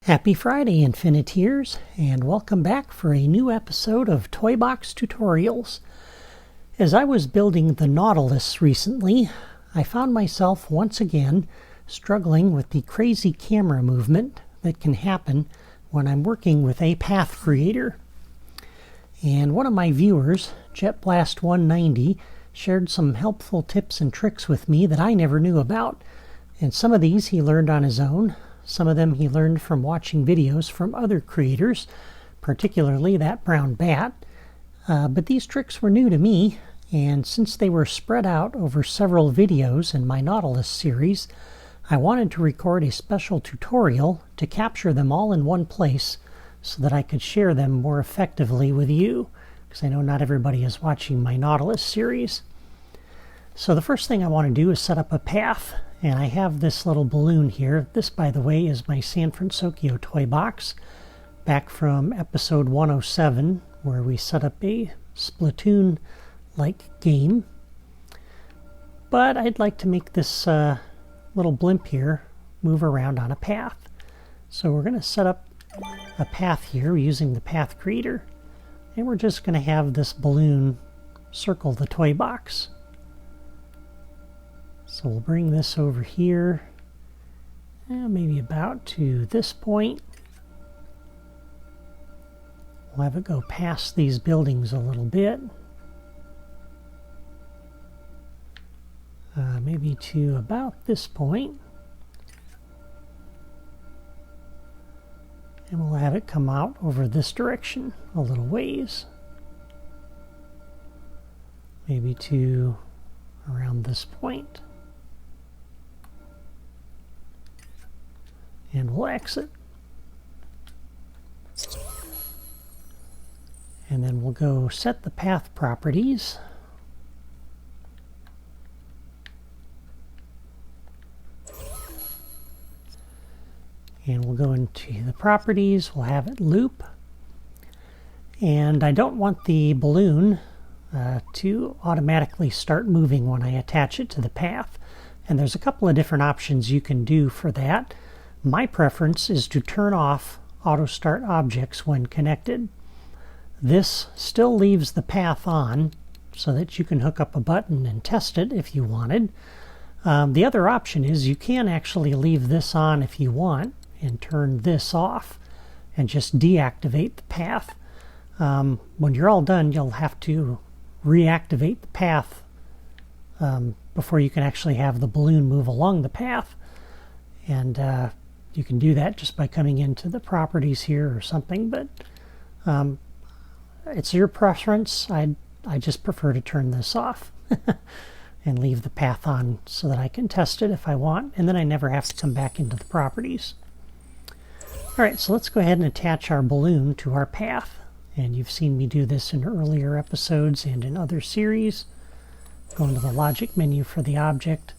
Happy Friday, Infiniteers, and welcome back for a new episode of Toy Box Tutorials. As I was building the Nautilus recently, I found myself once again struggling with the crazy camera movement that can happen when I'm working with a path creator. And one of my viewers, JetBlast190, shared some helpful tips and tricks with me that I never knew about. And some of these he learned on his own. Some of them he learned from watching videos from other creators, particularly that brown bat. But these tricks were new to me, and since they were spread out over several videos in my Nautilus series, I wanted to record a special tutorial to capture them all in one place so that I could share them more effectively with you, because I know not everybody is watching my Nautilus series. So the first thing I want to do is set up a path. And I have this little balloon here. This, by the way, is my San Francisco toy box, back from episode 107, where we set up a Splatoon-like game. But I'd like to make this little blimp here move around on a path. So we're going to set up a path here using the path creator. And we're just going to have this balloon circle the toy box. So we'll bring this over here, maybe about to this point. We'll have it go past these buildings a little bit. Maybe to about this point. And we'll have it come out over this direction a little ways. Maybe to around this point. And we'll exit. And then we'll go set the path properties. And we'll go into the properties. We'll have it loop. And I don't want the balloon to automatically start moving when I attach it to the path. And there's a couple of different options you can do for that. My preference is to turn off auto start objects when connected. This still leaves the path on so that you can hook up a button and test it if you wanted. The other option is you can actually leave this on if you want and turn this off and just deactivate the path. When you're all done, you'll have to reactivate the path before you can actually have the balloon move along the path. And you can do that just by coming into the properties here or something, but it's your preference. I just prefer to turn this off and leave the path on so that I can test it if I want, and then I never have to come back into the properties. Alright, so let's go ahead and attach our balloon to our path. And you've seen me do this in earlier episodes and in other series. Go into the logic menu for the object.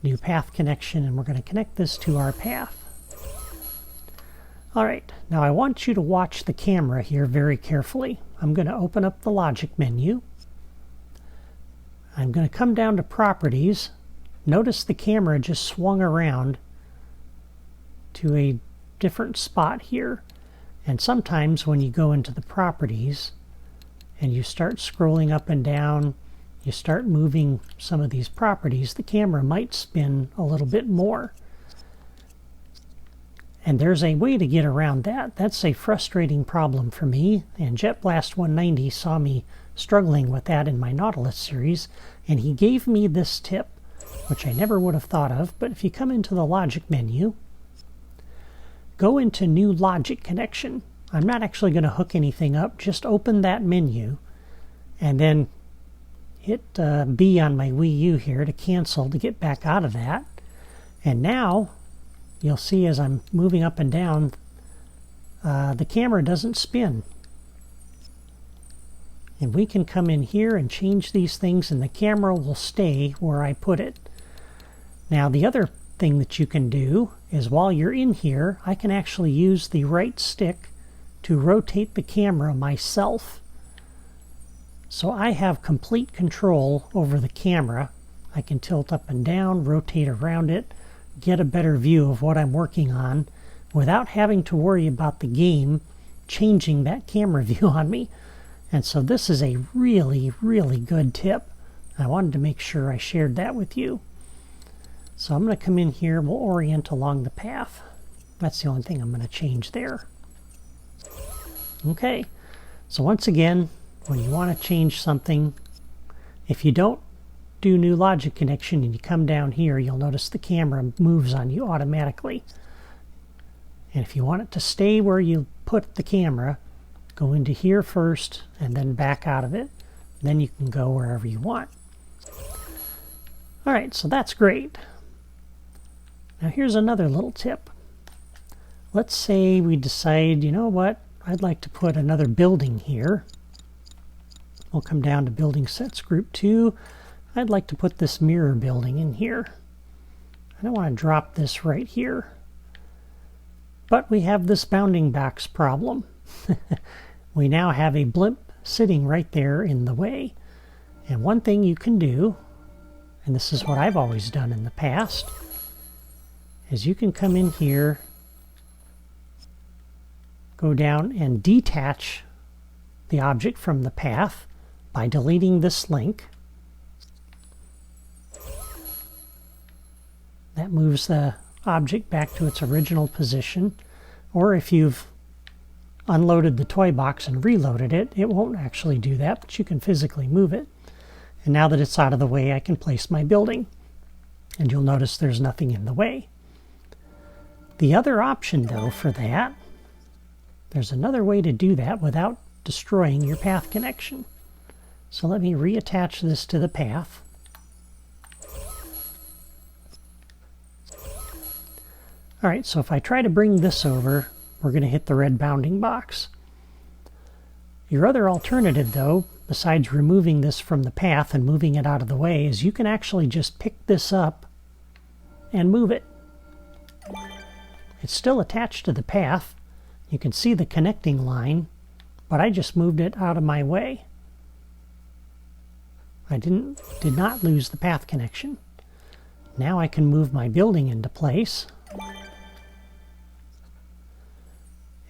New path connection, and we're going to connect this to our path. Alright, now I want you to watch the camera here very carefully. I'm going to open up the logic menu. I'm going to come down to properties. Notice the camera just swung around to a different spot here. And sometimes when you go into the properties and you start scrolling up and down, you start moving some of these properties, the camera might spin a little bit more. And there's a way to get around that. That's a frustrating problem for me, and JetBlast190 saw me struggling with that in my Nautilus series, and he gave me this tip, which I never would have thought of. But if you come into the logic menu, go into new logic connection. I'm not actually going to hook anything up, just open that menu, and then hit B on my Wii U here to cancel to get back out of that. And now you'll see as I'm moving up and down, the camera doesn't spin. And we can come in here and change these things, and the camera will stay where I put it. Now the other thing that you can do is while you're in here, I can actually use the right stick to rotate the camera myself. So I have complete control over the camera. I can tilt up and down, rotate around it, get a better view of what I'm working on without having to worry about the game changing that camera view on me. And so this is a really, really good tip. I wanted to make sure I shared that with you. So I'm going to come in here, we'll orient along the path. That's the only thing I'm going to change there. Okay, so once again, when you want to change something, if you don't do new logic connection and you come down here, you'll notice the camera moves on you automatically. And if you want it to stay where you put the camera, go into here first and then back out of it. Then you can go wherever you want. All right, so that's great. Now here's another little tip. Let's say we decide, you know what, I'd like to put another building here. We'll come down to Building Sets Group 2. I'd like to put this mirror building in here. I don't want to drop this right here. But we have this bounding box problem. We now have a blimp sitting right there in the way. And one thing you can do, and this is what I've always done in the past, is you can come in here, go down and detach the object from the path by deleting this link. That moves the object back to its original position. Or if you've unloaded the toy box and reloaded it, it won't actually do that, but you can physically move it. And now that it's out of the way, I can place my building. And you'll notice there's nothing in the way. The other option, though, for that, there's another way to do that without destroying your path connection. So let me reattach this to the path. All right, so if I try to bring this over, we're going to hit the red bounding box. Your other alternative, though, besides removing this from the path and moving it out of the way, is you can actually just pick this up and move it. It's still attached to the path. You can see the connecting line, but I just moved it out of my way. I did not lose the path connection. Now I can move my building into place.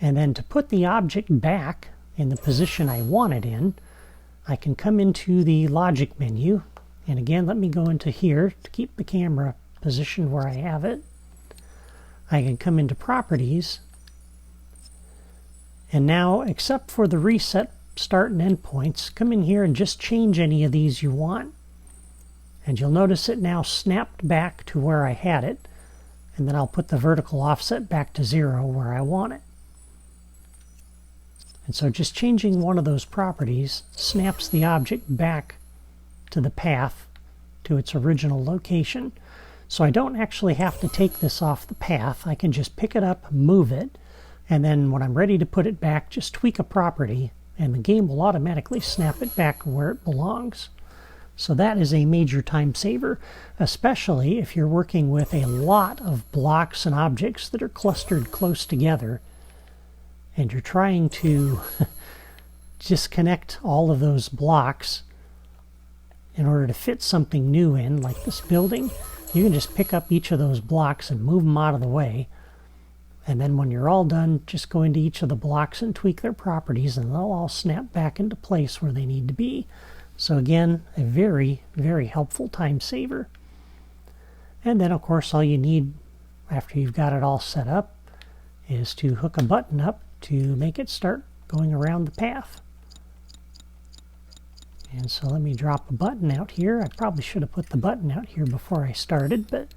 And then to put the object back in the position I want it in, I can come into the logic menu. And again, let me go into here to keep the camera positioned where I have it. I can come into Properties. And now, except for the reset start and end points, come in here and just change any of these you want. And you'll notice it now snapped back to where I had it. And then I'll put the vertical offset back to 0 where I want it. And so just changing one of those properties snaps the object back to the path to its original location. So I don't actually have to take this off the path. I can just pick it up, move it, and then when I'm ready to put it back, just tweak a property, and the game will automatically snap it back where it belongs. So that is a major time saver, especially if you're working with a lot of blocks and objects that are clustered close together, and you're trying to disconnect all of those blocks in order to fit something new in, like this building. You can just pick up each of those blocks and move them out of the way. And then when you're all done, just go into each of the blocks and tweak their properties, and they'll all snap back into place where they need to be. So again, a very, very helpful time saver. And then, of course, all you need after you've got it all set up is to hook a button up to make it start going around the path. And so let me drop a button out here. I probably should have put the button out here before I started, but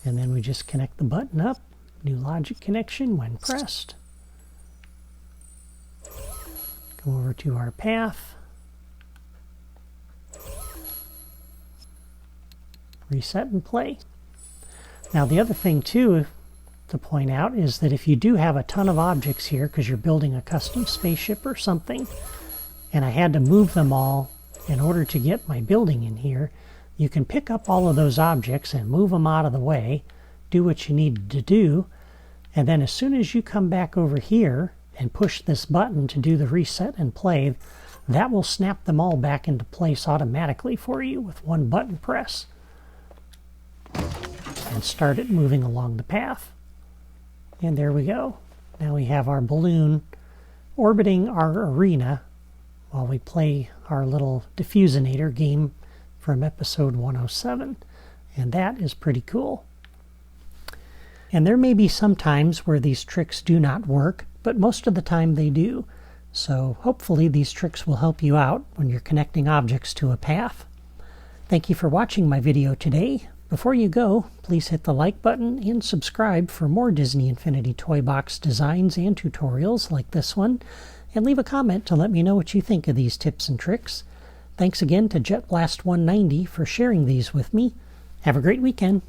and then we just connect the button up. New logic connection when pressed. Go over to our path. Reset and play. Now the other thing too to point out is that if you do have a ton of objects here because you're building a custom spaceship or something, and I had to move them all in order to get my building in here, you can pick up all of those objects and move them out of the way, do what you need to do, and then as soon as you come back over here and push this button to do the reset and play, that will snap them all back into place automatically for you with one button press. And start it moving along the path. And there we go. Now we have our balloon orbiting our arena while we play our little diffusinator game from episode 107. And that is pretty cool. And there may be some times where these tricks do not work, but most of the time they do. So hopefully these tricks will help you out when you're connecting objects to a path. Thank you for watching my video today. Before you go, please hit the like button and subscribe for more Disney Infinity Toy Box designs and tutorials like this one, and leave a comment to let me know what you think of these tips and tricks. Thanks again to JetBlast190 for sharing these with me. Have a great weekend.